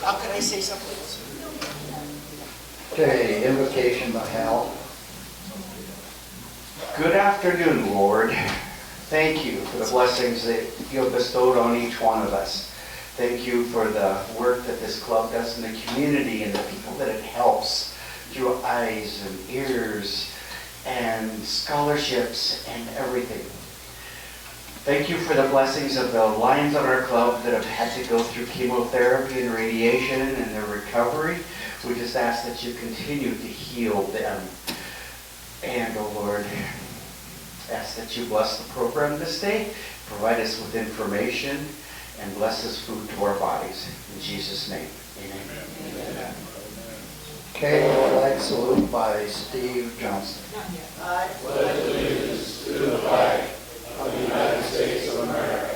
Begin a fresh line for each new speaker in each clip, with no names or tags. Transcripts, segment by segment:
How can I say something?
Okay, invocation by Hal.
Good afternoon, Lord. Thank you for the blessings that you have bestowed on each one of us. Thank you for the work that this club does in the community and the people that it helps through eyes and ears and scholarships and everything. Thank you for the blessings of the Lions on our club that have had to go through chemotherapy and radiation and their recovery. We just ask that you continue to heal them. And, oh Lord, ask that you bless the program this day, provide us with information, and bless this food to our bodies. In Jesus' name, amen. Amen.
Okay, flag salute by Steve Johnson.
Pledge allegiance to the flag of the United States of America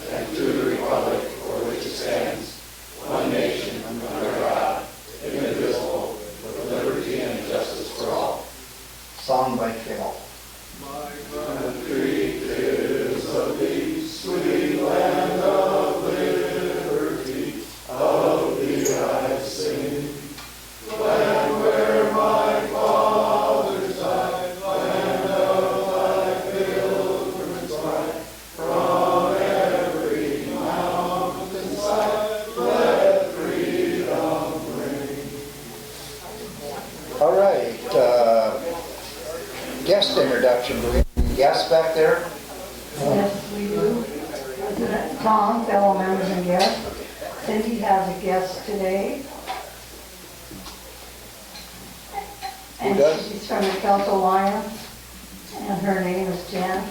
and to the republic for which it stands, one nation under God, indivisible, with liberty and justice for all.
Song by Phil.
My country is of thee, sweet land of liberty, of thee I sing. Land where my fathers died, land of thy pilgrim's pride, from every mountainside, let freedom ring.
All right, guest introduction. Do we have any guests back there?
Yes, we do. President Tom, fellow members and guests. Cindy has a guest today.
Who does?
She's from the Kelso Lions, and her name is Jan.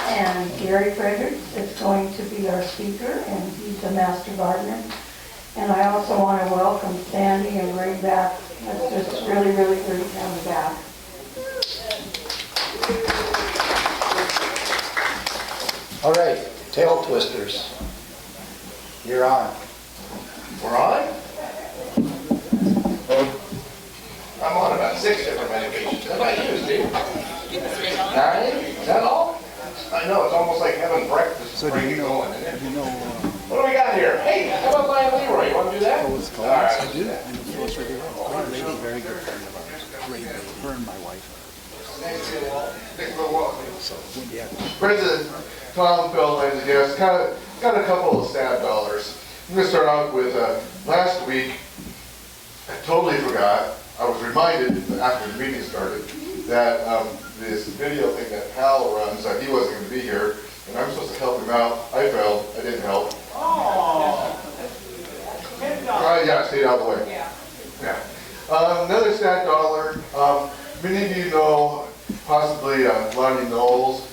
And Gary Fredricks is going to be our speaker, and he's a master gardener. And I also want to welcome Sandy and Ray back. It's just really, really great to have them back.
All right, tail twisters. You're on.
We're on? I'm on about 6 different medications. How about you, Steve? 9? Is that all? I know, it's almost like having breakfast.
So do you know,
What do we got here? Hey, how about Lion Leroy? You want to do that?
Phyllis
All right,
Collins? I
let's
do.
do that.
I know Phyllis really well. Great lady, very good friend of ours. Great lady. Her and my wife. So, yeah.
President Tom Fell as a guest, got a couple of stat dollars. I'm going to start out with last week. I totally forgot. I was reminded after the meeting started that this video thing that Hal runs, he wasn't going to be here, and I'm supposed to help him out. I failed. I didn't help. Yeah, I stayed out of the way. Yeah. Another stat dollar. Many of you know possibly Lonnie Knowles.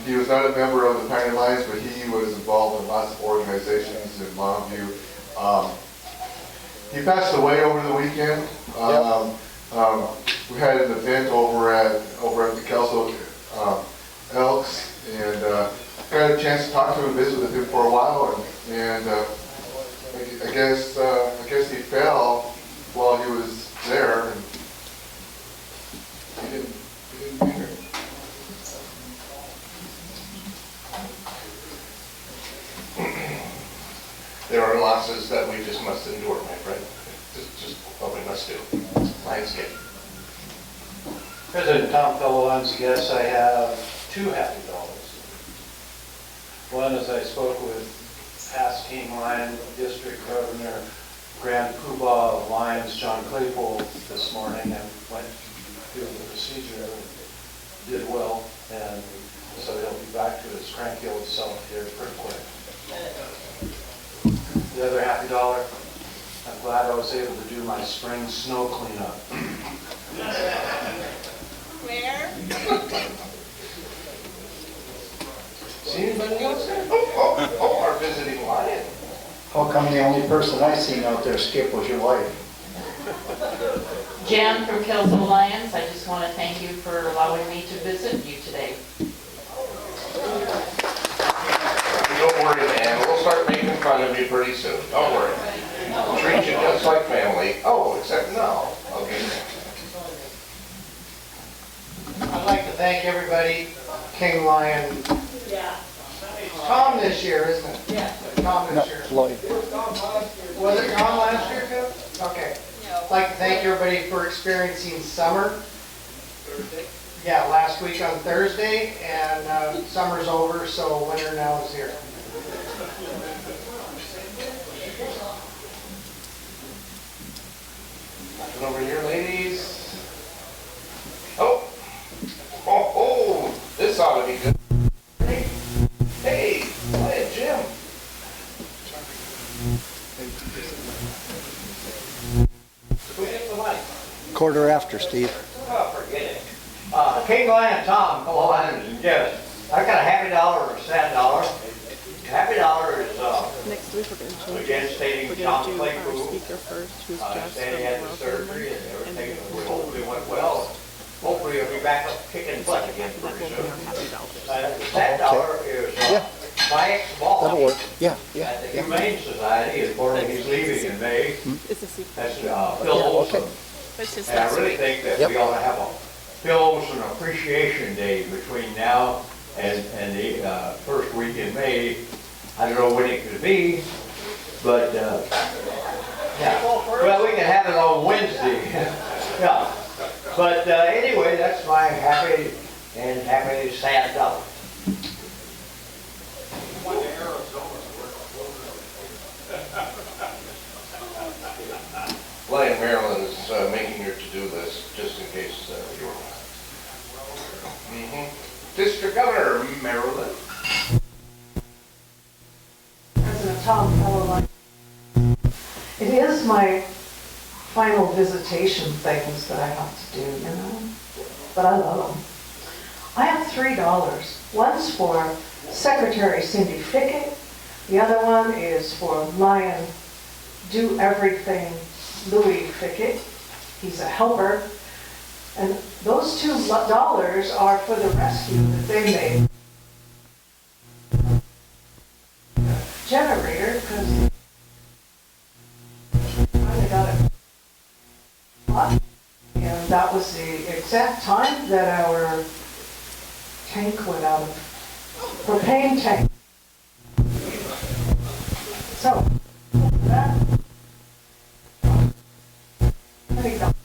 He was not a member of the Pioneer Lions, but he was involved in lots of organizations in Longview. He passed away over the weekend. We had an event over at the Kelso Elks, and got a chance to talk to him, visit with him for a while, and I guess he fell while he was there, and he didn't make it.
There are losses that we just must endure, my friend. Just what we must do. Lionsgate.
President Tom Fellow, once guest, I have 2 happy dollars. One is I spoke with past King Lion District Governor, Grand Poobah of Lions, John Claypool, this morning, and went through the procedure, did well, and so he'll be back to his cranky old self here pretty quick. The other happy dollar, I'm glad I was able to do my spring snow cleanup.
Where?
See anybody else there? Oh, our visiting lion.
How come the only person I seen out there, Skip, was your wife?
Jan from Kelso Lions, I just want to thank you for allowing me to visit you today.
Don't worry, man. We'll start making fun of you pretty soon. Don't worry. Treat you just like family. Oh, except no. Okay.
I'd like to thank everybody, King Lion
Tom this year, isn't it?
Yeah.
Tom
No,
this year.
Floyd.
Was it Tom last year too? Okay. I'd like to thank everybody for experiencing summer. Yeah, last week on Thursday, and summer's over, so winter now is here.
Nothing over here, ladies. Oh, this ought to be good. Hey, play it, Jim. Who hit the mic?
Quarter after, Steve.
Oh, forget it.
King Lion Tom,
Oh, yes. I got a happy dollar or a sad dollar. Happy dollar is,
Next week we're going to change.
again stating
We're
John
going to do our
Claypool.
speaker first, who's Jess
Sandy
from
had the
Welcome.
surgery and
And
everything
then
hopefully went well. Hopefully he'll be back up kicking butt again
that
pretty
will be our
soon.
happy dollars.
The sad dollar is,
Yeah.
my ex-boss.
That'll work. Yeah, yeah,
At the
yeah.
Humane Society, is reporting he's leaving in May.
It's a secret.
That's, Phil
Yeah,
Olson.
okay.
That's just
And I
next
really
week.
think that
Yep.
we ought to have a Phil Olson Appreciation Day between now and the first week in May. I don't know when it could be, but, yeah. Well, we can have it on Wednesday. Yeah. But anyway, that's my happy and happy sad dollar.
Lion Maryland is making your to-do list, just in case you were. District Governor, Maryland.
President Tom, fellow Lion. It is my final visitation things that I have to do, you know, but I love them. I have $3. One's for Secretary Cindy Fickett. The other one is for Lion Do Everything Louis Fickett. He's a helper. And those $2 are for the rescue that they made. Generator, because I got it. And that was the exact time that our tank went out of propane tank. So, that, I don't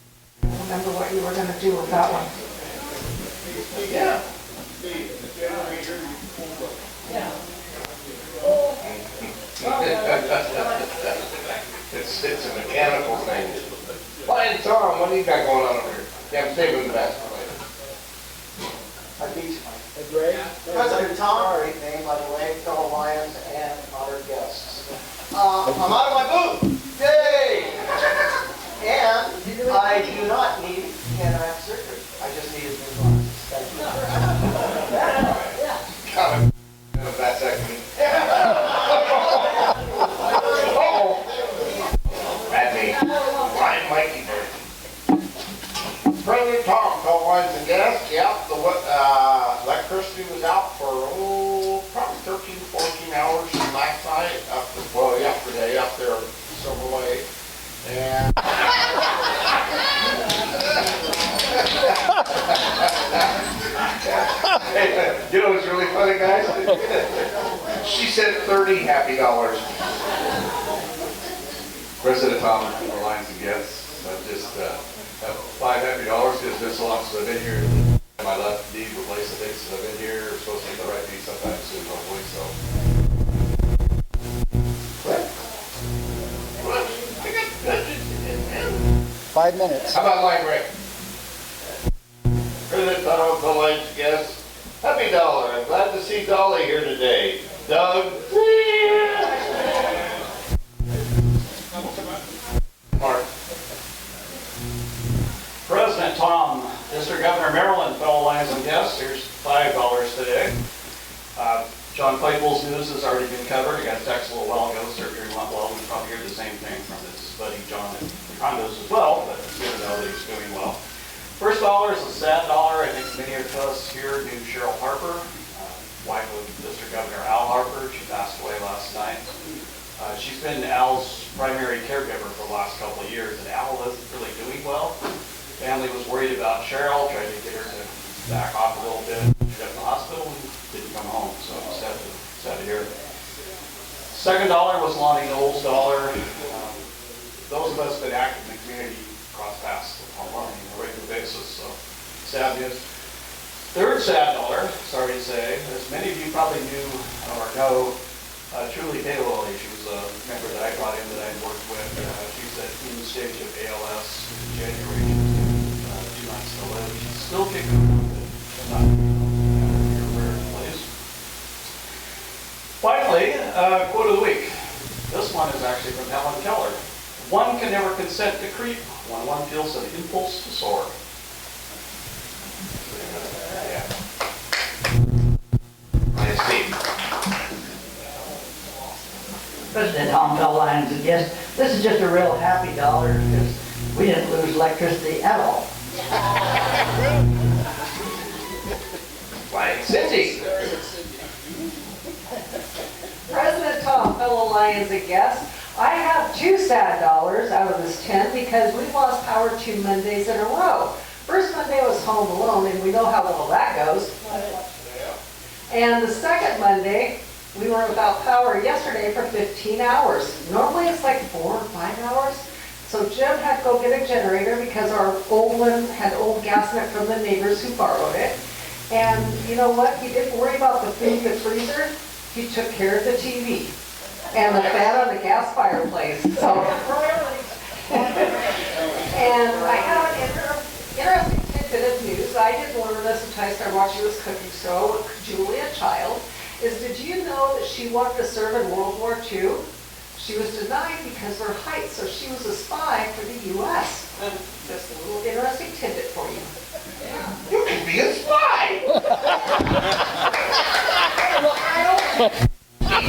remember what you were going to do with that one.
Yeah. It's a mechanical thing. Lion Tom, what do you got going on over here? Yeah, I'm saving the best for later.
President Tom, great name by the way, fellow Lions and honored guests. I'm out of my booth, yay! And I do not need cataract surgery, I just need a new glasses. Thank you.
Kind of vasectomy. Bad me. Lion Mikey Bird. President Tom, fellow Lions and guests, yeah, the electricity was out for, probably 13, 14 hours last night, yesterday up there Silver Lake. And hey, you know what's really funny, guys? She said 30 happy dollars.
President Tom, our Lions and guests, just have $5 happy because this long since I've been here. My left knee replaced, I think, since I've been here. We're supposed to get the right knee sometime soon, hopefully, so.
What?
5 minutes.
How about line break? President Tom, the Lions guests, happy dollar. I'm glad to see Dolly here today. Doug. Mark.
President Tom, District Governor Maryland, fellow Lions and guests, here's $5 today. John Claypool's news has already been covered. I got a text a little while ago, surgery went well. We probably hear the same thing from his buddy John at condos as well, but it's good to know that he's doing well. First dollar is a sad dollar. I think many of us here knew Cheryl Harper, wife of District Governor Al Harper. She passed away last night. She's been Al's primary caregiver for the last couple of years, and Al wasn't really doing well. Family was worried about Cheryl, tried to get her to back off a little bit. She got to the hospital and didn't come home, so sad to hear Second dollar was Lonnie Knowles' dollar. Those of us that active in the community cross paths with Lonnie on a regular basis, so sad news. Third sad dollar, sorry to say, as many of you probably knew or know, Truly Payloli. She was a member that I brought in that I worked with. She's at the stage of ALS in January. She was 2 months to live. She's still kicking around, but not where it plays. Finally, quote of the week. This one is actually from Helen Keller. One can never consent to creep when one feels an impulse to soar.
President Tom Bell Lyons, and yes, this is just a real happy dollar because we didn't lose electricity at all.
Like Cindy.
President Tom, fellow Lions and guests, I have 2 sad dollars out of this 10 because we lost power 2 Mondays in a row. First Monday was home alone, and we know how well that goes. And the second Monday, we were without power yesterday for 15 hours. Normally it's like 4 or 5 hours. So Jim had to go get a generator because our old one had old gas in it from the neighbors who borrowed it. And you know what? He didn't worry about the food in the freezer. He took care of the TV and the fan on the gas fireplace. So, and I have an interesting tidbit of news. I didn't learn this until I started watching this cooking show with Julia Child. Did you know that she wanted to serve in World War II? She was denied because of her height, so she was a spy for the U.S. Just a little interesting tidbit for you.
You can be a spy!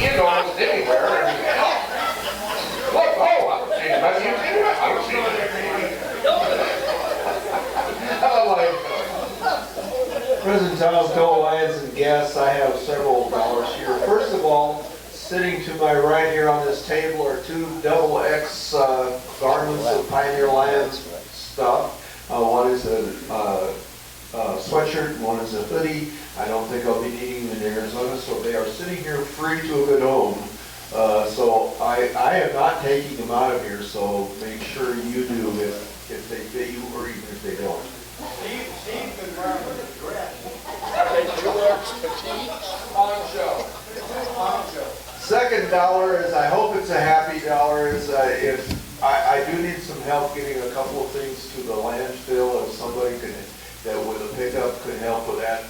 You know, I was anywhere. Look, oh, I was seeing it. I was seeing it.
President Tom, fellow Lions and guests, I have several dollars here. First of all, sitting to my right here on this table are 2 XX garments of Pioneer Lions stuff. One is a sweatshirt, and one is a hoodie. I don't think I'll be needing them in Arizona, so they are sitting here free to a good home. So I am not taking them out of here, so make sure you do if they fit you or even if they don't.
Steve can wear the dress. Poncho.
Second dollar is, I hope it's a happy dollar, is if I do need some help getting a couple of things to the landfill. If somebody could, that with a pickup could help with that,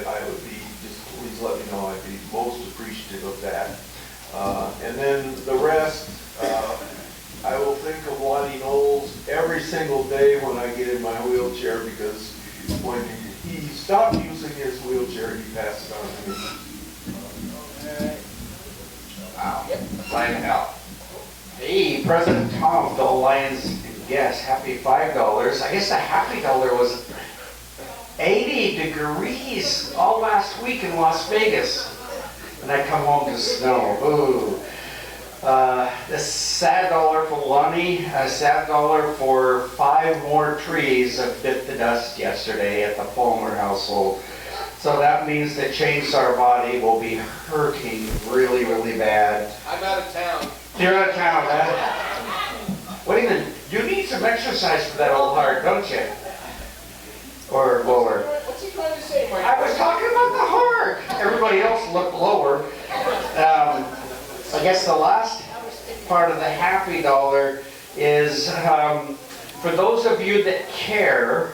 I would be, just please let me know. I'd be most appreciative of that. And then the rest, I will think of Lonnie Knowles every single day when I get in my wheelchair, because when he stopped using his wheelchair, he passed it on to me.
Wow. Line out. Hey, President Tom, fellow Lions and guests, happy $5. I guess the happy dollar was 80 degrees all last week in Las Vegas. And I come home to snow. Ooh. The sad dollar for Lonnie, a sad dollar for 5 more trees that bit the dust yesterday at the Palmer household. So that means the chainsaw body will be hurting really, really bad.
I'm out of town.
You're out of town, huh? Wait a minute, you need some exercise for that old heart, don't you? Or lower.
What's he trying to say, Mike?
I was talking about the heart. Everybody else looked lower. I guess the last part of the happy dollar is, for those of you that care,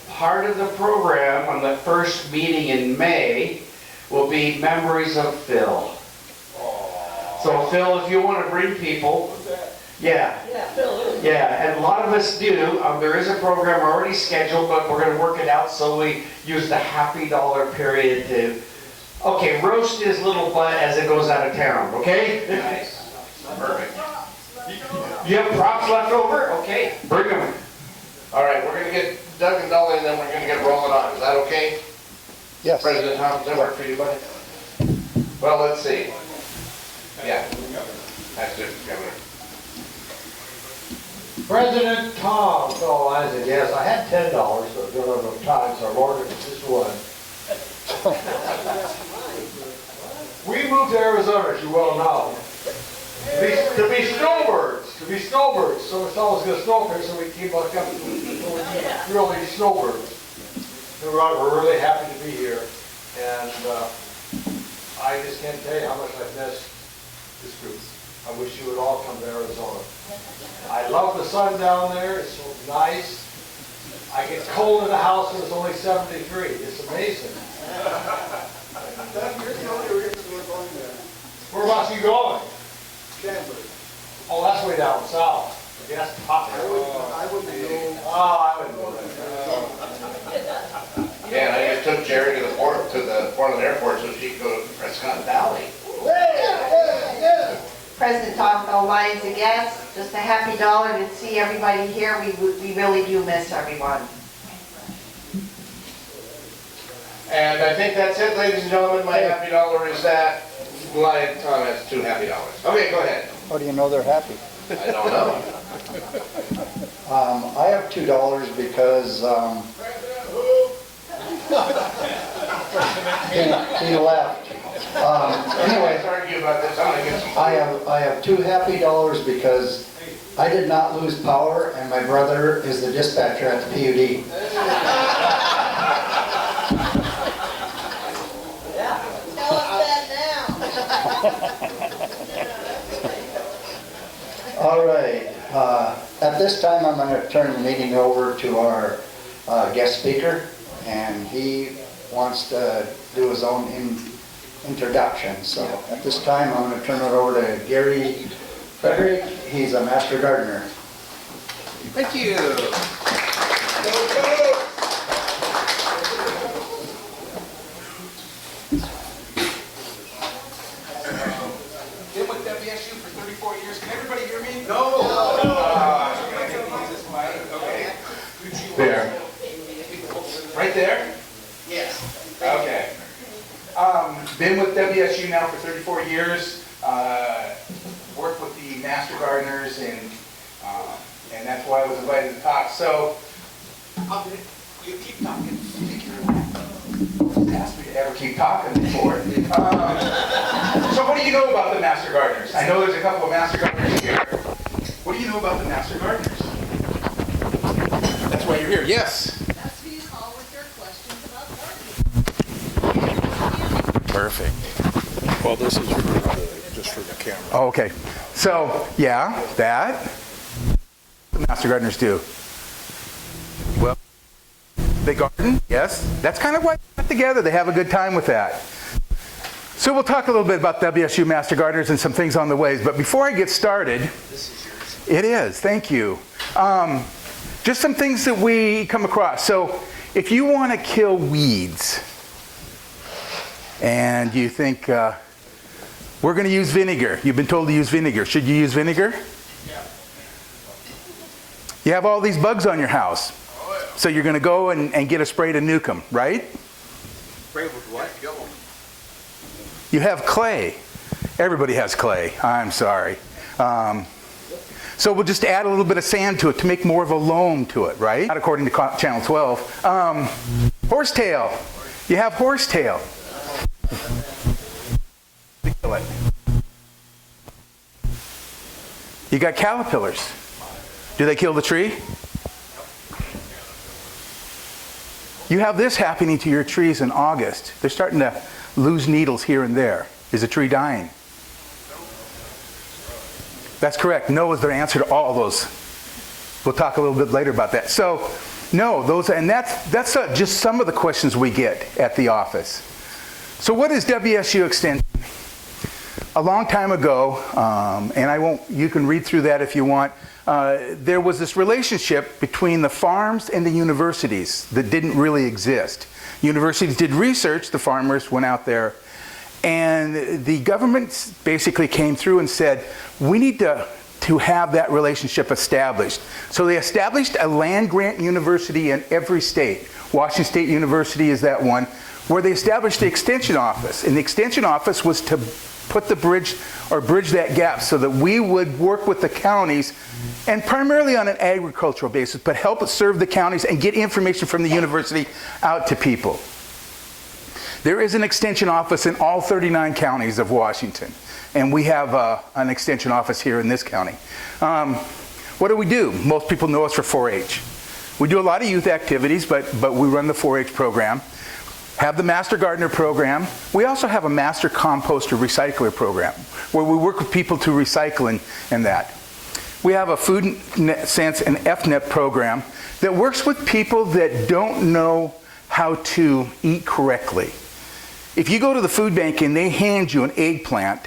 part of the program on the first meeting in May will be Memories of Phil. So Phil, if you want to bring people, yeah, and a lot of us do. There is a program already scheduled, but we're going to work it out so we use the happy dollar period to, okay, roast his little butt as it goes out of town, okay?
Nice. Perfect.
You have props left over? Okay, bring them.
All right, we're gonna get Doug and Dolly, and then we're gonna get rolling on. Is that okay?
Yes.
President Tom, does that work for you, buddy? Well, let's see. Yeah. That's it, Governor.
President Tom, fellow Lions and guests, I had $10, but don't have enough time, so I ordered just one. We moved to Arizona, as you well know.
To be snowbirds, so it's always gonna snow up here, so we keep on coming, really snowbirds. We're really happy to be here, and I just can't tell you how much I've missed this group. I wish you would all come to Arizona. I love the sun down there, it's so nice. I get cold in the house and it's only 73, it's amazing. Whereabouts are you going?
Denver.
Oh, that's way down south. Yes, popular.
I wouldn't go.
Oh, I wouldn't go there.
Yeah, and I just took Jerry to the Portland Airport so she could go to Prescott Valley.
President Tom Lions and guests, just a happy dollar to see everybody here. We really do miss everyone.
And I think that's it, ladies and gentlemen. My happy dollar is that. My comments, $2 happy dollars. Okay, go ahead.
How do you know they're happy?
I don't know.
I have $2 because he left. Anyway,
Argue about this. I'm gonna get some.
I have $2 happy dollars because I did not lose power, and my brother is the dispatcher at the PUD. All right. At this time, I'm going to turn the meeting over to our guest speaker, and he wants to do his own introduction. So at this time, I'm going to turn it over to Gary Fredricks. He's a master gardener.
Thank you. Been with WSU for 34 years. Can everybody hear me? No. Okay.
There.
Right there?
Yes.
Okay. Been with WSU now for 34 years. Worked with the Master Gardeners, and that's why I was invited to talk. So, you keep talking. Asked me to ever keep talking before. So what do you know about the Master Gardeners? I know there's a couple of Master Gardeners here. What do you know about the Master Gardeners? That's why you're here. Yes.
That's who you call with your questions about gardening.
Perfect.
Well, this is just for the camera.
Oh, okay. So, yeah, that. What do Master Gardeners do? Well, they garden, yes. That's kind of why they put together. They have a good time with that. So we'll talk a little bit about WSU Master Gardeners and some things on the ways. But before I get started, this is yours. It is. Thank you. Just some things that we come across. So if you want to kill weeds, and you think we're going to use vinegar, you've been told to use vinegar. Should you use vinegar? Yeah. You have all these bugs on your house. So you're going to go and get a spray to nuke them, right?
Spray with what? Kill them.
You have clay. Everybody has clay. I'm sorry. So we'll just add a little bit of sand to it to make more of a loam to it, right? Not according to Channel 12. Horsetail. You have horsetail. Kill it. You got caterpillars. Do they kill the tree? You have this happening to your trees in August. They're starting to lose needles here and there. Is a tree dying? That's correct. No is the answer to all of those. We'll talk a little bit later about that. So, no, that's just some of the questions we get at the office. So what is WSU Extension? A long time ago, and you can read through that if you want, there was this relationship between the farms and the universities that didn't really exist. Universities did research, the farmers went out there, and the government basically came through and said, we need to have that relationship established. So they established a land-grant university in every state. Washington State University is that one, where they established the extension office. And the extension office was to put the bridge that gap so that we would work with the counties, and primarily on an agricultural basis, but help serve the counties and get information from the university out to people. There is an extension office in all 39 counties of Washington, and we have an extension office here in this county. What do? Most people know us for 4-H. We do a lot of youth activities, but we run the 4-H program. Have the Master Gardener program. We also have a Master Composter Recycler program, where we work with people to recycle and that. We have a Food Sense and FNEP program that works with people that don't know how to eat correctly. If you go to the food bank and they hand you an eggplant,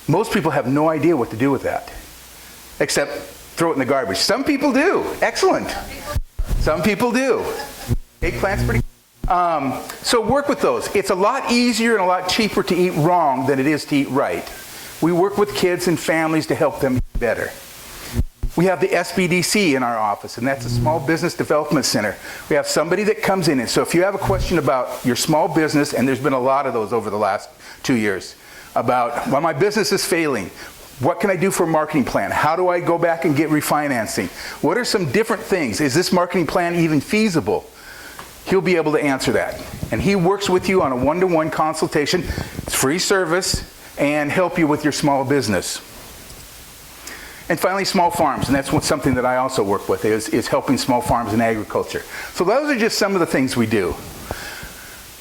most people have no idea what to do with that, except throw it in the garbage. Some people do. Excellent. Some people do. Eggplant's pretty. So work with those. It's a lot easier and a lot cheaper to eat wrong than it is to eat right. We work with kids and families to help them eat better. We have the SBDC in our office, and that's a Small Business Development Center. We have somebody that comes in, and so if you have a question about your small business, and there's been a lot of those over the last 2 years, about, well, my business is failing. What can I do for a marketing plan? How do I go back and get refinancing? What are some different things? Is this marketing plan even feasible? He'll be able to answer that. And he works with you on a one-to-one consultation. It's free service, and help you with your small business. And finally, small farms, and that's something that I also work with, is helping small farms and agriculture. So those are just some of the things we do.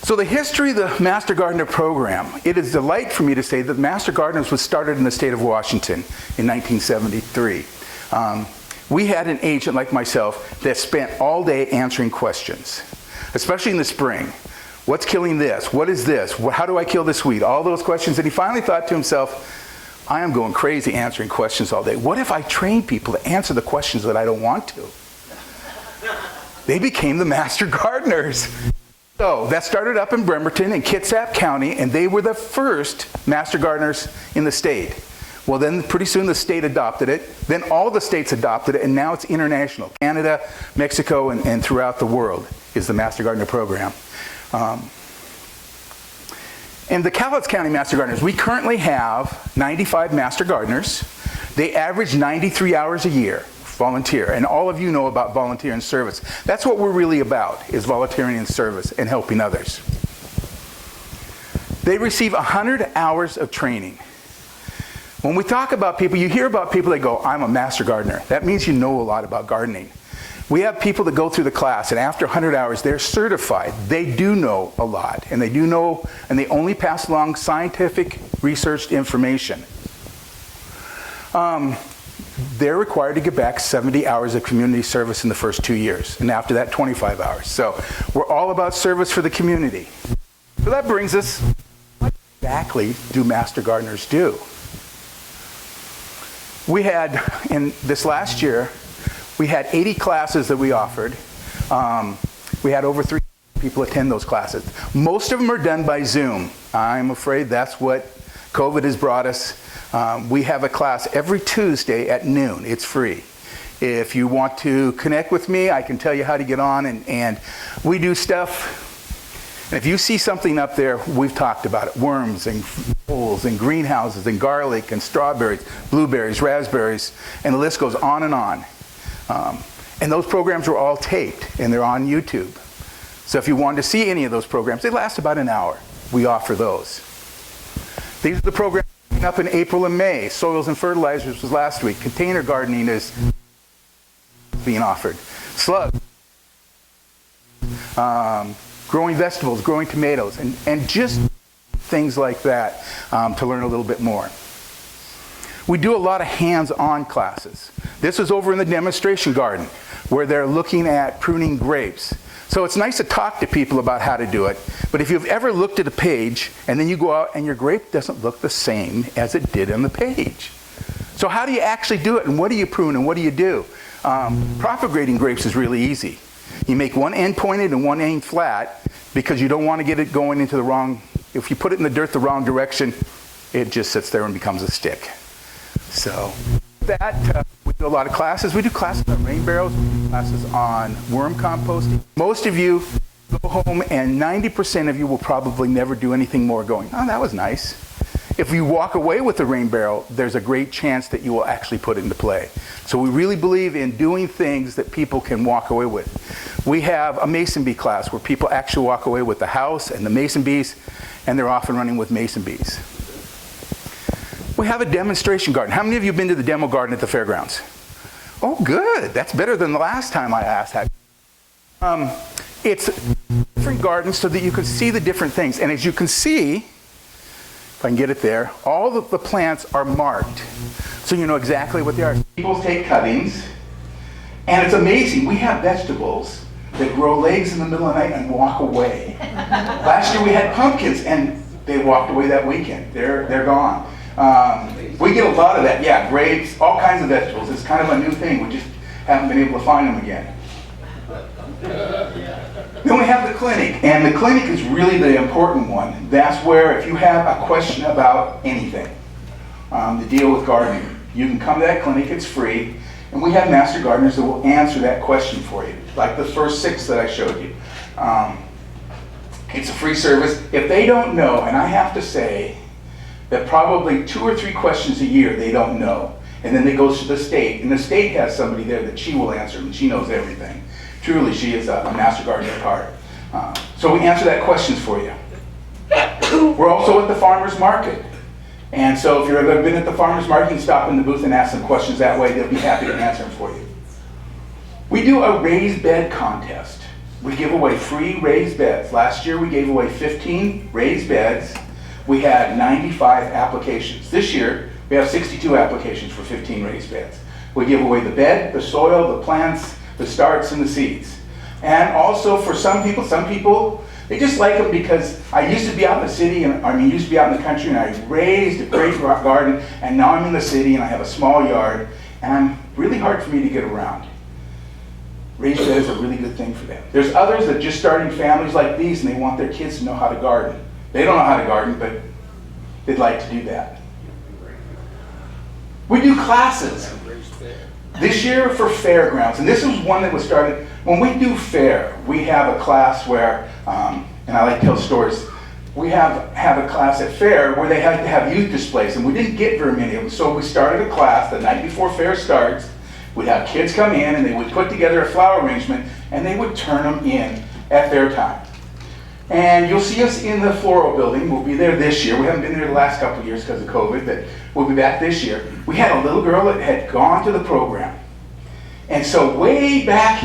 So the history of the Master Gardener program, it is a delight for me to say that Master Gardeners was started in the state of Washington in 1973. We had an agent like myself that spent all day answering questions, especially in the spring. What's killing this? What is this? How do I kill this weed? All those questions. And he finally thought to himself, I am going crazy answering questions all day. What if I train people to answer the questions that I don't want to? They became the Master Gardeners. So that started up in Bremerton in Kitsap County, and they were the first Master Gardeners in the state. Well, then pretty soon the state adopted it. Then all the states adopted it, and now it's international. Canada, Mexico, and throughout the world is the Master Gardener program. And the Cowlitz County Master Gardeners, we currently have 95 Master Gardeners. They average 93 hours a year, volunteer. And all of you know about volunteer and service. That's what we're really about, is volunteering and service and helping others. They receive 100 hours of training. When we talk about people, you hear about people that go, I'm a Master Gardener. That means you know a lot about gardening. We have people that go through the class, and after 100 hours, they're certified. They do know a lot, and they do know, and they only pass along scientific researched information. They're required to give back 70 hours of community service in the first 2 years, and after that, 25 hours. So we're all about service for the community. So that brings us, what exactly do Master Gardeners do? We had, in this last year, we had 80 classes that we offered. We had over 300 people attend those classes. Most of them are done by Zoom. I'm afraid that's what COVID has brought us. We have a class every Tuesday at noon. It's free. If you want to connect with me, I can tell you how to get on, and we do stuff. And if you see something up there, we've talked about it. Worms and moles and greenhouses and garlic and strawberries, blueberries, raspberries, and the list goes on and on. And those programs are all taped, and they're on YouTube. So if you wanted to see any of those programs, they last about an hour. We offer those. These are the programs coming up in April and May. Soils and fertilizers was last week. Container gardening is being offered. Slugs. Growing vegetables, growing tomatoes, and just things like that to learn a little bit more. We do a lot of hands-on classes. This is over in the demonstration garden where they're looking at pruning grapes. So it's nice to talk to people about how to do it, but if you've ever looked at a page and then you go out and your grape doesn't look the same as it did on the page. So how do you actually do it, and what do you prune and what do you do? Propagating grapes is really easy. You make one end pointed and one end flat because you don't want to get it going into the wrong, if you put it in the dirt the wrong direction, it just sits there and becomes a stick. So that, we do a lot of classes. We do classes on rain barrels, we do classes on worm composting. Most of you go home and 90% of you will probably never do anything more going, oh, that was nice. If you walk away with the rain barrel, there's a great chance that you will actually put it into play. So we really believe in doing things that people can walk away with. We have a mason bee class where people actually walk away with the house and the mason bees, and they're off and running with mason bees. We have a demonstration garden. How many of you have been to the demo garden at the fairgrounds? Oh, good. That's better than the last time I asked that. It's different gardens so that you can see the different things. And as you can see, if I can get it there, all of the plants are marked. So you know exactly what they are. People take cuttings, and it's amazing. We have vegetables that grow legs in the middle of the night and walk away. Last year we had pumpkins, and they walked away that weekend. They're gone. We get a lot of that. Yeah, grapes, all kinds of vegetables. It's kind of a new thing. We just haven't been able to find them again. Then we have the clinic, and the clinic is really the important one. That's where if you have a question about anything to deal with gardening, you can come to that clinic. It's free, and we have master gardeners that will answer that question for you, like the first 6 that I showed you. It's a free service. If they don't know, and I have to say that probably 2 or 3 questions a year they don't know, and then it goes to the state, and the state has somebody there that she will answer, and she knows everything. Truly, she is a master gardener at heart. So we answer that questions for you. We're also at the farmer's market. And so if you've ever been at the farmer's market, you can stop in the booth and ask some questions that way. They'll be happy to answer them for you. We do a raised bed contest. We give away free raised beds. Last year we gave away 15 raised beds. We had 95 applications. This year we have 62 applications for 15 raised beds. We give away the bed, the soil, the plants, the starts, and the seeds. And also for some people, they just like them because I used to be out in the city, and used to be out in the country, and I raised a great garden, and now I'm in the city and I have a small yard, and I'm really hard for me to get around. Raised bed is a really good thing for them. There's others that just starting families like these, and they want their kids to know how to garden. They don't know how to garden, but they'd like to do that. We do classes. This year for fairgrounds, and this was one that was started, when we do fair, we have a class where, and I like to tell stories, we have a class at fair where they had to have youth displays, and we didn't get very many of them, so we started a class the night before fair starts. We'd have kids come in, and they would put together a flower arrangement, and they would turn them in at fair time. And you'll see us in the floral building. We'll be there this year. We haven't been there the last couple of years because of COVID, but we'll be back this year. We had a little girl that had gone to the program. And so way back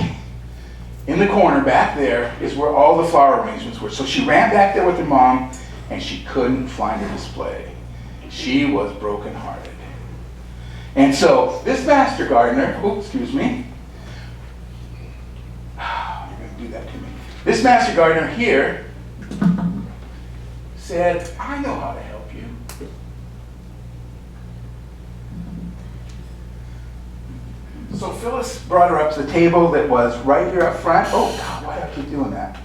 in the corner, back there, is where all the flower arrangements were. So she ran back there with her mom, and she couldn't find a display. She was brokenhearted. And so this master gardener, excuse me. You're going to do that to me. This master gardener here said, I know how to help you. So Phyllis brought her up to the table that was right here up front. Oh God, why do I keep doing that?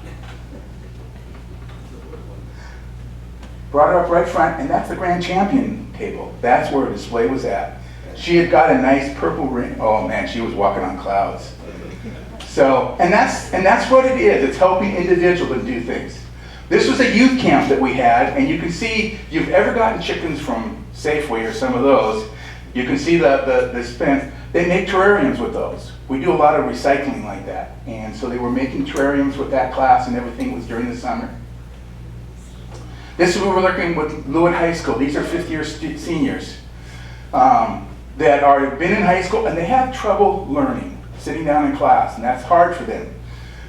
Brought her up right front, and that's the grand champion table. That's where her display was at. She had got a nice purple ring. Oh man, she was walking on clouds. So, and that's what it is. It's helping individuals to do things. This was a youth camp that we had, and you can see, if you've ever gotten chickens from Safeway or some of those, you can see the spins. They make terrariums with those. We do a lot of recycling like that. And so they were making terrariums with that class, and everything was during the summer. This is where we're working with Lewitt High School. These are fifth-year seniors that have been in high school, and they have trouble learning, sitting down in class, and that's hard for them.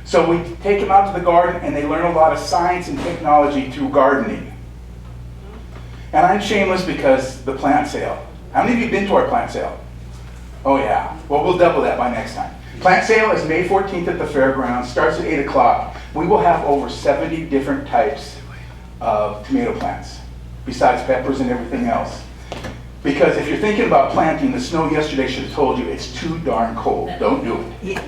So we take them out to the garden, and they learn a lot of science and technology through gardening. And I'm shameless because the plant sale. How many of you have been to our plant sale? Oh yeah. Well, we'll double that by next time. Plant sale is May 14th at the fairgrounds, starts at 8 o'clock. We will have over 70 different types of tomato plants, besides peppers and everything else. Because if you're thinking about planting, the snow yesterday should have told you it's too darn cold. Don't do it.
Yes.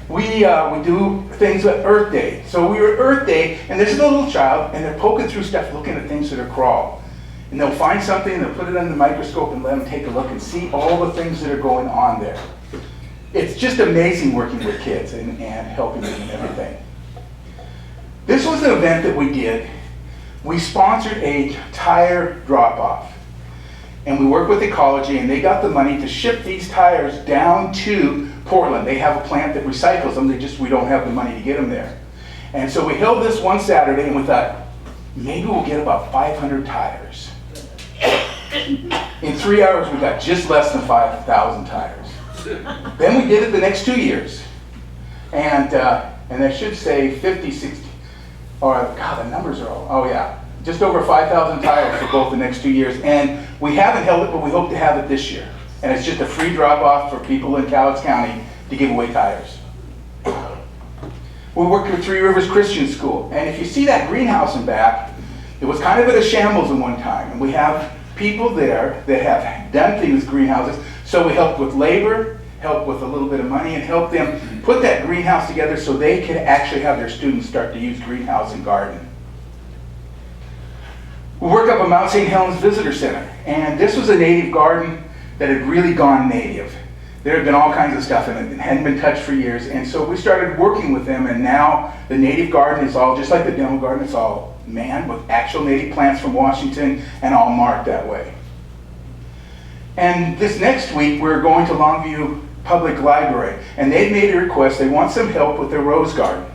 We do things like Earth Day. So we were at Earth Day, and there's a little child, and they're poking through stuff, looking at things that are crawl. And they'll find something, and they'll put it under the microscope and let them take a look and see all the things that are going on there. It's just amazing working with kids and helping them and everything. This was an event that we did we sponsored a tire drop-off. And we worked with Ecology, and they got the money to ship these tires down to Portland. They have a plant that recycles them, we don't have the money to get them there. And so we held this one Saturday, and we thought, maybe we'll get about 500 tires. In 3 hours, we got just less than 5,000 tires. Then we did it the next 2 years. And I should say 50, 60, or God, the numbers are all, oh yeah. Just over 5,000 tires for both the next 2 years. And we haven't held it, but we hope to have it this year. And it's just a free drop-off for people in Cowlitz County to give away tires. We worked with Three Rivers Christian School. And if you see that greenhouse in back, it was kind of at a shambles at one time. And we have people there that have done things with greenhouses. So we helped with labor, helped with a little bit of money, and helped them put that greenhouse together so they could actually have their students start to use greenhouse and garden. We worked up at Mount St. Helens Visitor Center, and this was a native garden that had really gone native. There had been all kinds of stuff in it that hadn't been touched for years, and so we started working with them, and now the native garden is all, just like the demo garden, it's all manned with actual native plants from Washington and all marked that way. And this next week, we're going to Longview Public Library, and they've made a request. They want some help with their rose garden.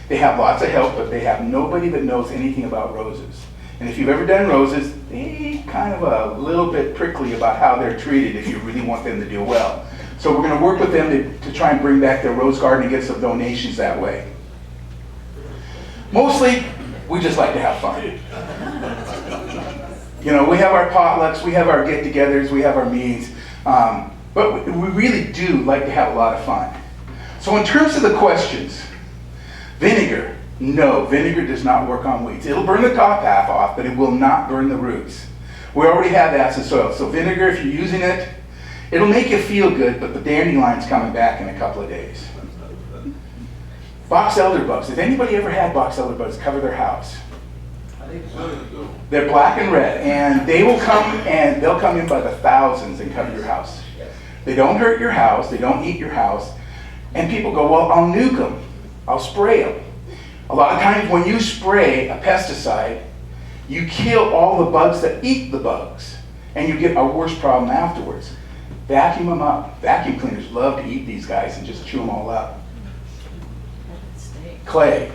They have lots of help, but they have nobody that knows anything about roses. And if you've ever done roses, they're kind of a little bit prickly about how they're treated if you really want them to do well. So we're going to work with them to try and bring back their rose garden and get some donations that way. Mostly, we just like to have fun. You know, we have our potlucks, we have our get-togethers, we have our meetings, but we really do like to have a lot of fun. So in terms of the questions, vinegar. No, vinegar does not work on weeds. It'll burn the top half off, but it will not burn the roots. We already have acid soil, so vinegar, if you're using it, it'll make you feel good, but the dandelion's coming back in a couple of days. Box elder bugs. Has anybody ever had box elder bugs cover their house?
I think so.
They're black and red, and they'll come in by the thousands and cover your house. They don't hurt your house, they don't eat your house, and people go, well, I'll nuke them, I'll spray them. A lot of times when you spray a pesticide, you kill all the bugs that eat the bugs, and you get a worse problem afterwards. Vacuum them up. Vacuum cleaners love to eat these guys and just chew them all up. Clay.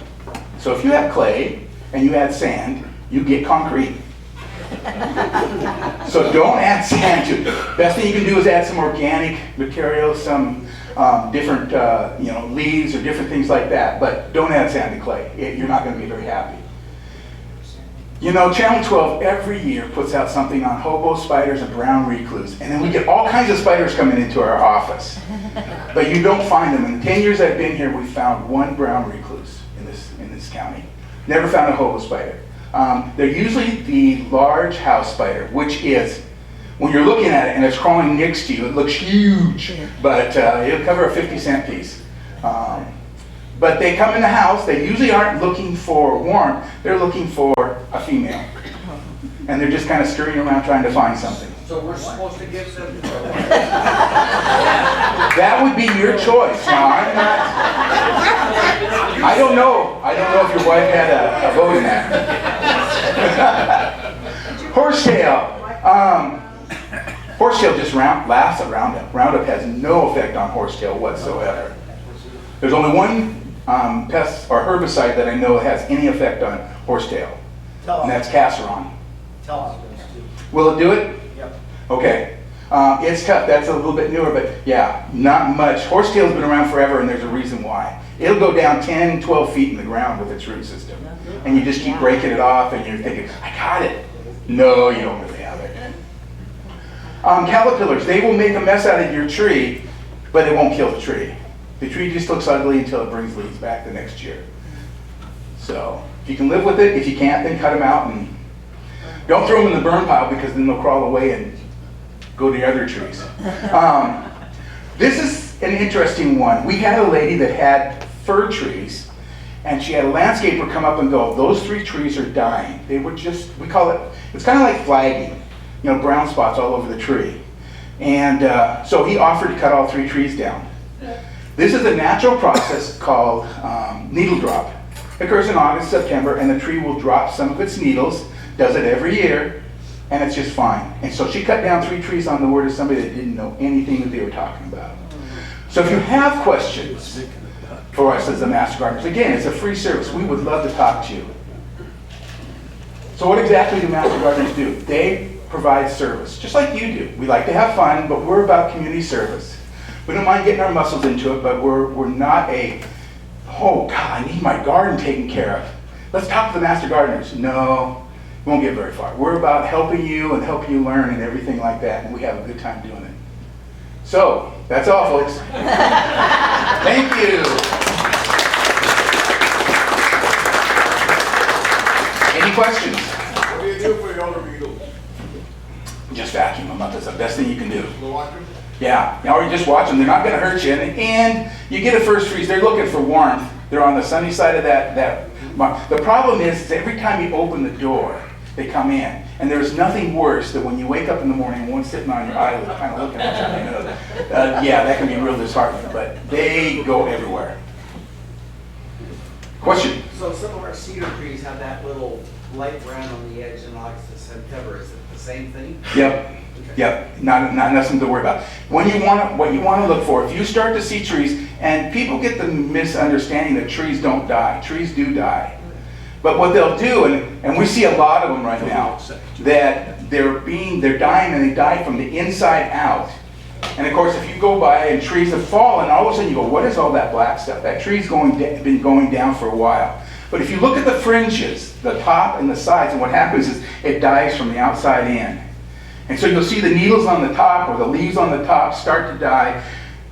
So if you have clay and you add sand, you get concrete. So don't add sand to it. Best thing you can do is add some organic material, some different leaves or different things like that, but don't add sand to clay. You're not going to be very happy. You know, Channel 12 every year puts out something on hobo spiders and brown recluse, and then we get all kinds of spiders coming into our office. But you don't find them. In the 10 years I've been here, we've found one brown recluse in this county. Never found a hobo spider. They're usually the large house spider, which is, when you're looking at it and it's crawling next to you, it looks huge, but it'll cover a 50-cent piece. But they come in the house, they usually aren't looking for warmth, they're looking for a female. And they're just kind of scurrying around trying to find something.
So we're supposed to give them...
That would be your choice. Now, I'm not... I don't know if your wife had a vote in that. Horsetail. Horsetail just laughs at Roundup. Roundup has no effect on horsetail whatsoever. There's only one pest or herbicide that I know has any effect on horsetail, and that's Casseron.
Tell us.
Will it do it?
Yep.
Okay. It's tough. That's a little bit newer, but yeah, not much. Horsetail's been around forever, and there's a reason why. It'll go down 10, 12 feet in the ground with its root system, and you just keep breaking it off, and you're thinking, I got it. No, you don't really have it. Caterpillars, they will make a mess out of your tree, but it won't kill the tree. The tree just looks ugly until it brings leaves back the next year. So, if you can live with it, if you can't, then cut them out and don't throw them in the burn pile, because then they'll crawl away and go to the other trees. This is an interesting one. We had a lady that had fir trees, and she had a landscaper come up and go, those 3 trees are dying. They were just, we call it, it's kind of like flagging, brown spots all over the tree. And so he offered to cut all 3 trees down. This is a natural process called needle drop. occurs in August, September, and the tree will drop some of its needles, does it every year, and it's just fine. And so she cut down 3 trees on the word of somebody that didn't know anything that they were talking about. So if you have questions for us as the Master Gardeners, again, it's a free service. We would love to talk to you. So what exactly do Master Gardeners do? They provide service, just like you do. We like to have fun, but we're about community service. We don't mind getting our muscles into it, but we're not oh God, I need my garden taken care of. Let's talk to the Master Gardeners. No, we won't get very far. We're about helping you and helping you learn and everything like that, and we have a good time doing it. So, that's all, folks. Thank you. Any questions?
What do you do for the older beetles?
Just vacuum them up. That's the best thing you can do.
Go watch them?
Yeah, or you just watch them. They're not going to hurt you. And you get a first freeze. They're looking for warmth. They're on the sunny side of that. The problem is every time you open the door, they come in. And there's nothing worse than when you wake up in the morning and one's sitting on your eyelid kind of looking at you. Yeah, that can be real disheartening, but they go everywhere. Question?
So some of our cedar trees have that little light brown on the edge in August and September. Is it the same thing?
Yep. Yep. Not nothing to worry about. What you want to look for, if you start to see trees, and people get the misunderstanding that trees don't die. Trees do die. But what they'll do, and we see a lot of them right now, that they're dying and they die from the inside out. And of course, if you go by and trees have fallen, all of a sudden you go, what is all that black stuff? That tree's been going down for a while. But if you look at the fringes, the top and the sides, and what happens is it dies from the outside in. And so you'll see the needles on the top or the leaves on the top start to die.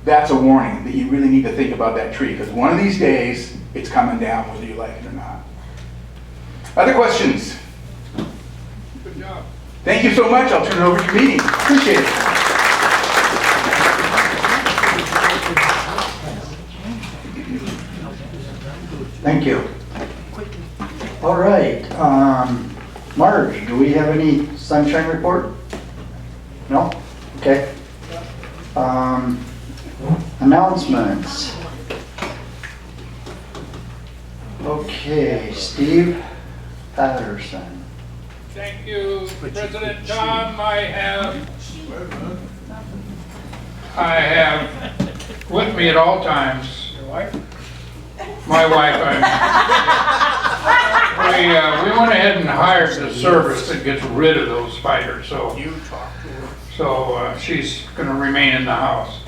That's a warning that you really need to think about that tree, because one of these days it's coming down whether you like it or not. Other questions?
Good job.
Thank you so much. I'll turn it over to your meeting. Appreciate it.
Thank you. All right, Marge, do we have any sunshine report? No? Okay. Announcements. Okay, Steve Patterson.
Thank you, President Tom. I have with me at all times. Your wife? My wife. We went ahead and hired the service that gets rid of those spiders. So she's going to remain in the house.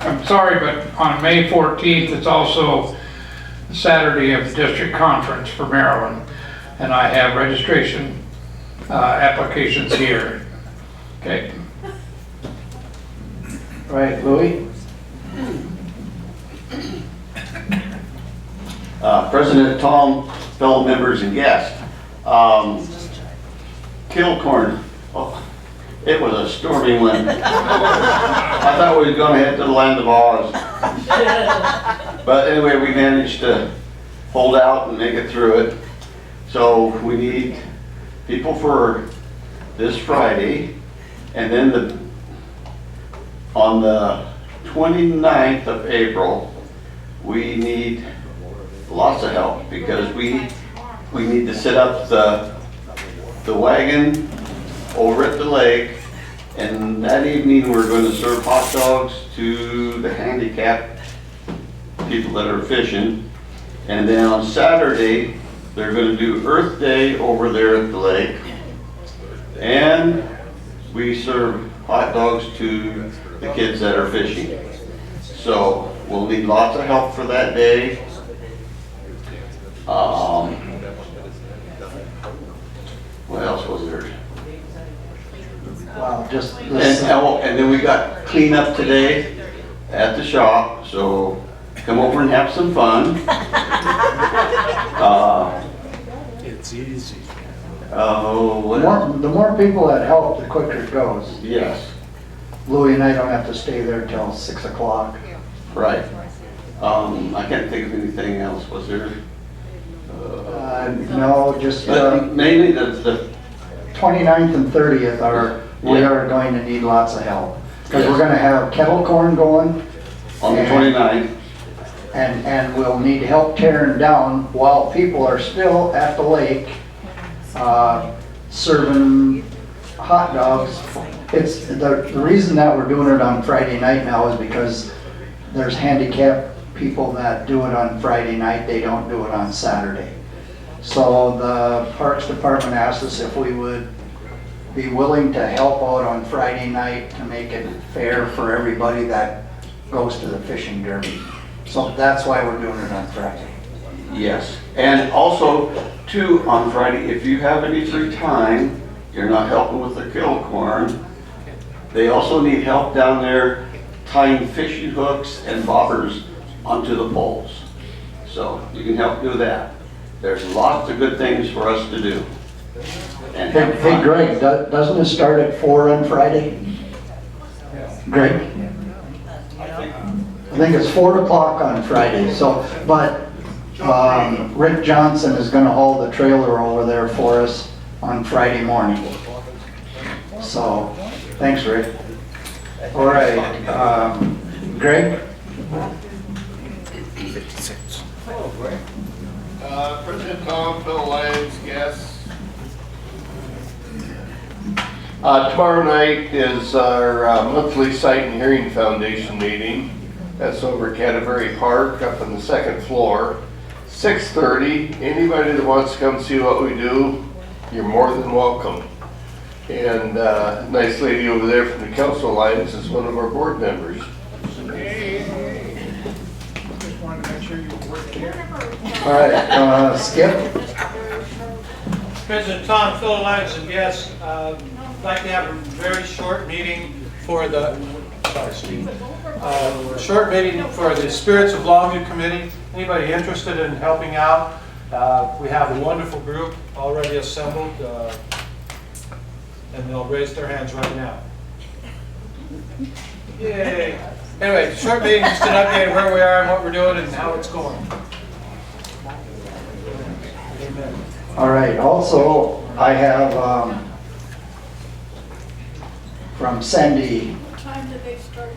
I'm sorry, but on May 14th, it's also Saturday of the district conference for Maryland, and I have registration applications here. Okay.
Right, Louis?
President Tom, fellow members and guests. Kilcorn, it was a stormy one. I thought we were going to head to the land of Oz. But anyway, we managed to hold out and make it through it. So we need people for this Friday, and then on the 29th of April, we need lots of help because we need to set up the wagon over at the lake, and that evening we're going to serve hot dogs to the handicapped people that are fishing. And then on Saturday they're going to do Earth Day over there at the lake, and we serve hot dogs to the kids that are fishing. So we'll need lots of help for that day. What else was there?
Wow, just
And then we got cleanup today at the shop, so come over and have some fun.
It's easy.
The more people that help, the quicker it goes.
Yes.
Louis and I don't have to stay there till 6 o'clock.
Right. I can't think of anything else, was there?
No, just
But mainly the
29th and 30th we are going to need lots of help. Because we're going to have kettle corn going.
On the 29th.
and we'll need help tearing down while people are still at the lake, serving hot dogs. It's, the reason that we're doing it on Friday night now is because there's handicapped people that do it on Friday night, they don't do it on Saturday. So the Parks Department asked us if we would be willing to help out on Friday night to make it fair for everybody that goes to the fishing derby. So that's why we're doing it on Friday.
Yes, and also too, on Friday, if you have any free time, you're not helping with the kettle corn, they also need help down there tying fishing hooks and bobbers onto the poles. So you can help do that. There's lots of good things for us to do. And
Hey Greg, doesn't it start at 4 on Friday? Greg? I think it's 4 o'clock on Friday, so, but Rick Johnson is gonna haul the trailer over there for us on Friday morning. So, thanks Rick. All right, Greg?
56. President Tom, Bill Lyons, guests. Tomorrow night is our monthly Sight and Hearing Foundation meeting. That's over at Canterbury Park up on the second floor. 6:30. Anybody that wants to come see what we do, you're more than welcome. And nice lady over there from the Council Alliance is one of our board members.
Just wanted to make sure you were working here.
All right, Skip?
President Tom, Phil Alliance, and guests, I'd like to have a very short meeting for the, short meeting for the Spirits of Longview Committee. Anybody interested in helping out? We have a wonderful group already assembled, and they'll raise their hands right now. Yay! Anyway, short meeting, just an update of where we are and what we're doing and how it's going. Amen.
All right, also, I have from Sandy.
What time did they start?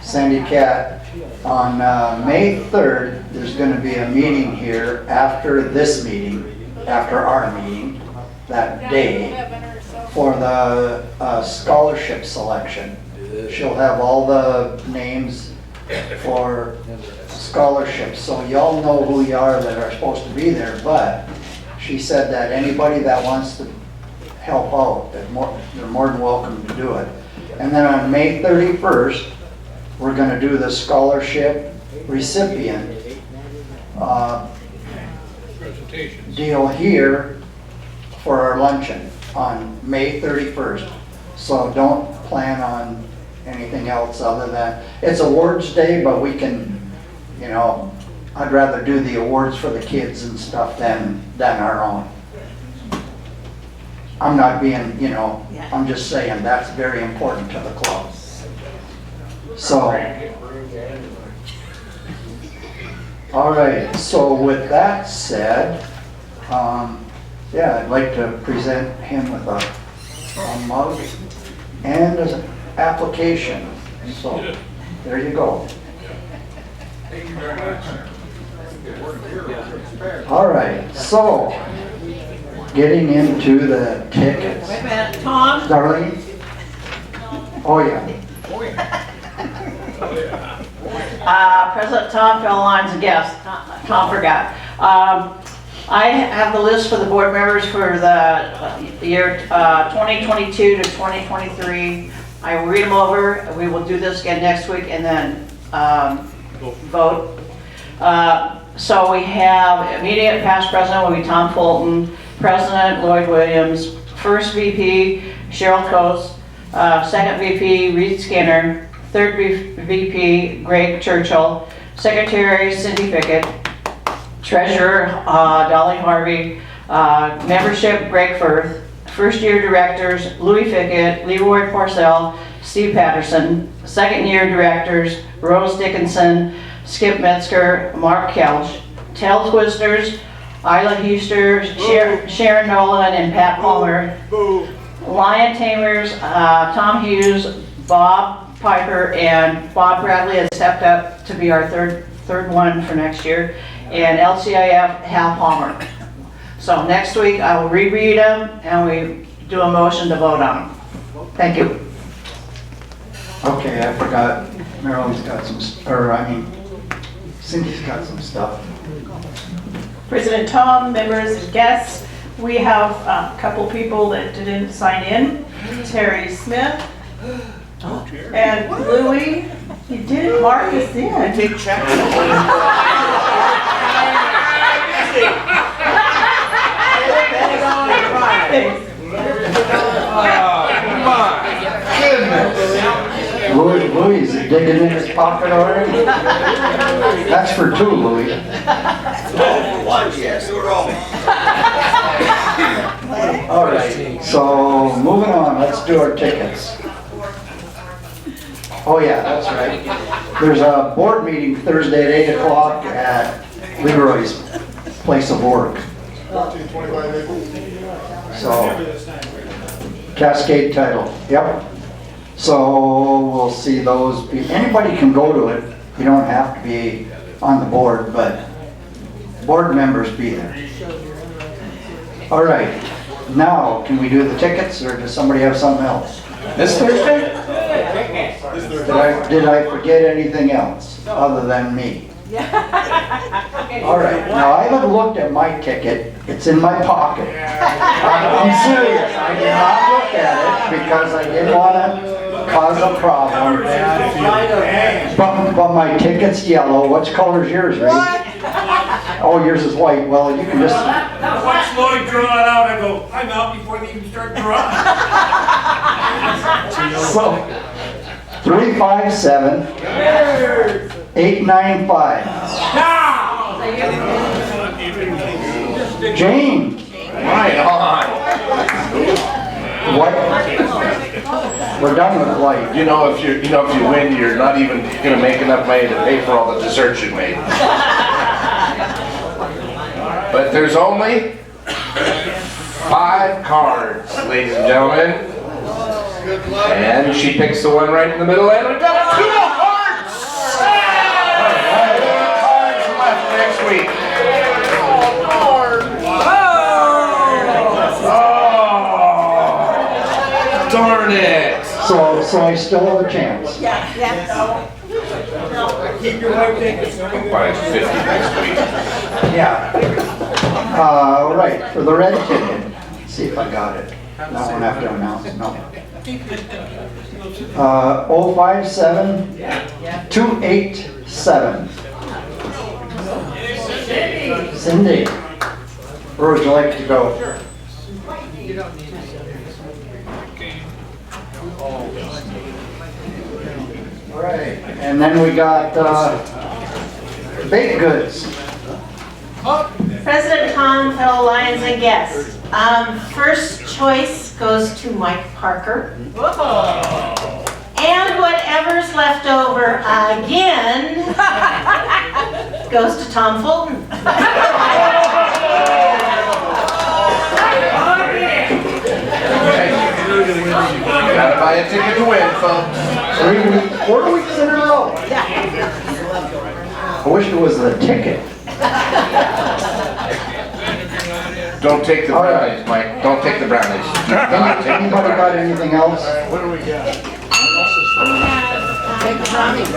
Sandy Cat, on May 3rd, there's going to be a meeting here after this meeting, after our meeting, that day, for the scholarship selection. She'll have all the names for scholarships, so y'all know who you are that are supposed to be there, but she said that anybody that wants to help out, they're more than welcome to do it. And then on May 31st, we're going to do the scholarship recipient deal here for our luncheon on May 31st. So don't plan on anything else other than, it's awards day, but we can, you know, I'd rather do the awards for the kids and stuff than our own. I'm not being, you know, I'm just saying that's very important to the club. So, all right, so with that said, yeah, I'd like to present him with a mug and an application. So, there you go.
Thank you very much.
All right, so, getting into the tickets.
Wait a minute, Tom?
Darlene? Oh, yeah.
President Tom, Phil Lyons, and guests. Tom forgot. I have the list for the board members for the year 2022 to 2023. I will read them over. We will do this again next week and then vote. So we have immediate past president will be Tom Fulton, president Lloyd Williams, first VP Cheryl Coates, second VP Reed Skinner, third VP Greg Churchill, secretary Cindy Fickett, treasurer Dolly Harvey, membership Greg Firth, first year directors Louis Fickett, Leroy Porcel, Steve Patterson, second year directors Rose Dickinson, Skip Metzger, Mark Kelch, tail twisters Isla Huster, Sharon Nolan, and Pat Palmer. Lion tamers Tom Hughes, Bob Piper, and Bob Bradley has stepped up to be our third one for next year, and LCIF Hal Palmer. So next week I will reread them and we do a motion to vote on them. Thank you.
Okay, I forgot, Marilyn's got some, Cindy's got some stuff.
President Tom, members and guests, we have a couple people that didn't sign in. Terry Smith and Louie. You didn't mark us in. I take checks.
Louis, is he digging in his pocket already? That's for two, Louis.
One, yes, we're all.
All right, so moving on, let's do our tickets. Oh yeah, that's right. There's a board meeting Thursday at 8 o'clock at Leroy's place of work. So, Cascade Title, yep. So we'll see those, anybody can go to it. You don't have to be on the board, but board members be there. All right, now can we do the tickets or does somebody have something else? This Thursday? Did I forget anything else other than me? All right, now I haven't looked at my ticket. It's in my pocket. I'm serious. I did not look at it because I didn't want to cause a problem. But my ticket's yellow. Which color is yours, right? Oh, yours is white. Well, you can just...
I watch Lloyd draw it out, I go, I'm out before they even start drawing.
So, 357 895. James.
Right on.
What? We're done with white.
You know, if you win, you're not even gonna make enough money to pay for all the desserts you made. But there's only 5 cards, ladies and gentlemen. And she picks the one right in the middle, and we've got 2 hearts! 2 cards left next week. Oh, darn it!
So I still have a chance.
Yeah.
Keep your white tickets.
I'm buying 50 next week.
Yeah. All right, for the red ticket, let's see if I got it. I don't have to announce it, no. 057 287. Cindy, where would you like to go? All right, and then we got baked goods.
President Tom, fellow Lions and guests. First choice goes to Mike Parker. And whatever's left over again goes to Tom Fulton.
Gotta buy a ticket to win, folks.
4 weeks in a row. I wish it was the ticket.
Don't take the brownies, Mike. Don't take the brownies.
Anybody got anything else?
What do we got?
Take the brownies.